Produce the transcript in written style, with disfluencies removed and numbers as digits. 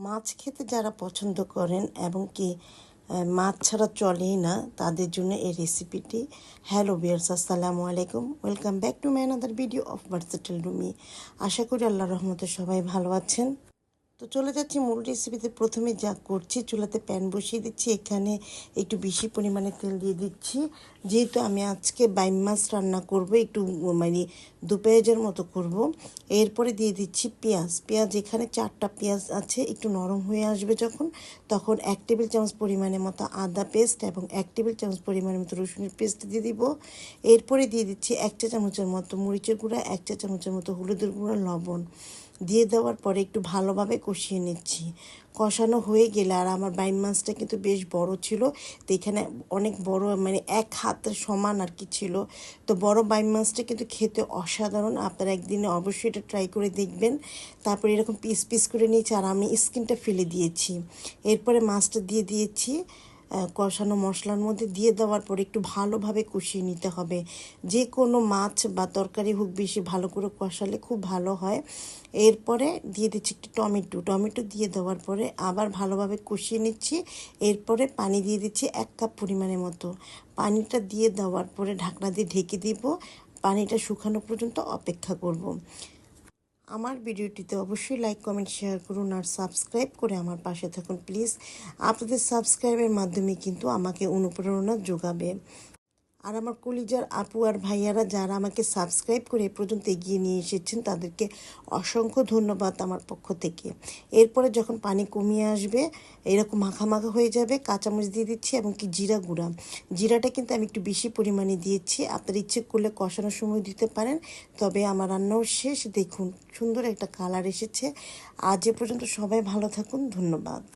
মাছ খেতে যারা পছন্দ করেন এবং কি মাছ ছাড়া চলেই না তাদের জন্য এই রেসিপিটি। হ্যালো ভিউয়ার্স, আসসালামু আলাইকুম, welcome back to my another video of versatile Rumi. আশা করি আল্লাহর রহমতে সবাই ভালো আছেন। তো চলে যাচ্ছি মূল রেসিপিতে। প্রথমে যা করছি, চুলাতে প্যান বসিয়ে দিচ্ছি, এখানে একটু বেশি পরিমাণে তেল দিয়ে দিচ্ছি। যেহেতু আমি আজকে বাইম মাছ রান্না করব, একটু মানে দু পেঁয়াজের মতো করব। এরপরে দিয়ে দিচ্ছি পেঁয়াজ এখানে 4টা পেঁয়াজ আছে। একটু নরম হয়ে আসবে যখন, তখন 1 টেবিল চামচ পরিমাণের মতো আদা পেস্ট এবং 1 টেবিল চামচ পরিমাণের মতো রসুনের পেস্ট দিয়ে দিব। এরপরে দিয়ে দিচ্ছি 1 চা চামচের মতো মরিচের গুঁড়া, 1 চা চামচের মতো হলুদের গুঁড়া, লবণ দিয়ে দেওয়ার পরে একটু ভালোভাবে কষিয়ে নিচ্ছি। কষানো হয়ে গেলে, আর আমার বাইম মাছটা কিন্তু বেশ বড় ছিল, তো এখানে অনেক বড় মানে 1 হাতের সমান আর কি ছিল। তো বড় বাইম মাছটা কিন্তু খেতে অসাধারণ। আপনারা একদিনে অবশ্যই এটা ট্রাই করে দেখবেন। তারপরে এরকম পিস পিস করে নিয়েছি, আর আমি স্কিনটা ফেলে দিয়েছি। এরপরে মাছটা দিয়ে দিয়েছি কষানো মশলার মধ্যে। দিয়ে দেওয়ার পরে একটু ভালোভাবে কষিয়ে নিতে হবে। যে কোনো মাছ বা তরকারি হোক, বেশি ভালো করে কষালে খুব ভালো হয়। এরপরে দিয়ে দিচ্ছি একটু টমেটো দিয়ে দেওয়ার পরে আবার ভালোভাবে কষিয়ে নিচ্ছি। এরপরে পানি দিয়ে দিচ্ছি 1 কাপ পরিমাণের মতো। পানিটা দিয়ে দেওয়ার পরে ঢাকনা দিয়ে ঢেকে দিব। পানিটা শুকানো পর্যন্ত অপেক্ষা করব। আমার ভিডিওটিতে অবশ্যই লাইক, কমেন্ট, শেয়ার করুন আর সাবস্ক্রাইব করে আমার পাশে থাকুন প্লিজ। আপনাদের সাবস্ক্রাইবের মাধ্যমে কিন্তু আমাকে অনুপ্রেরণা যোগাবে। আর আমার কলিজার আপু আর ভাইয়ারা যারা আমাকে সাবস্ক্রাইব করে এ পর্যন্ত এগিয়ে নিয়ে এসেছেন, তাদেরকে অসংখ্য ধন্যবাদ আমার পক্ষ থেকে। এরপরে যখন পানি কমিয়ে আসবে, এরকম মাখা মাখা হয়ে যাবে, কাঁচামরিচ দিয়ে দিচ্ছি এবং কি জিরা গুঁড়া। জিরাটা কিন্তু আমি একটু বেশি পরিমাণে দিয়েছি, আপনার ইচ্ছে করলে কষানোর সময় দিতে পারেন। তবে আমার রান্নাও শেষ, দেখুন সুন্দর একটা কালার এসেছে। আজ এ পর্যন্ত সবাই ভালো থাকুন, ধন্যবাদ।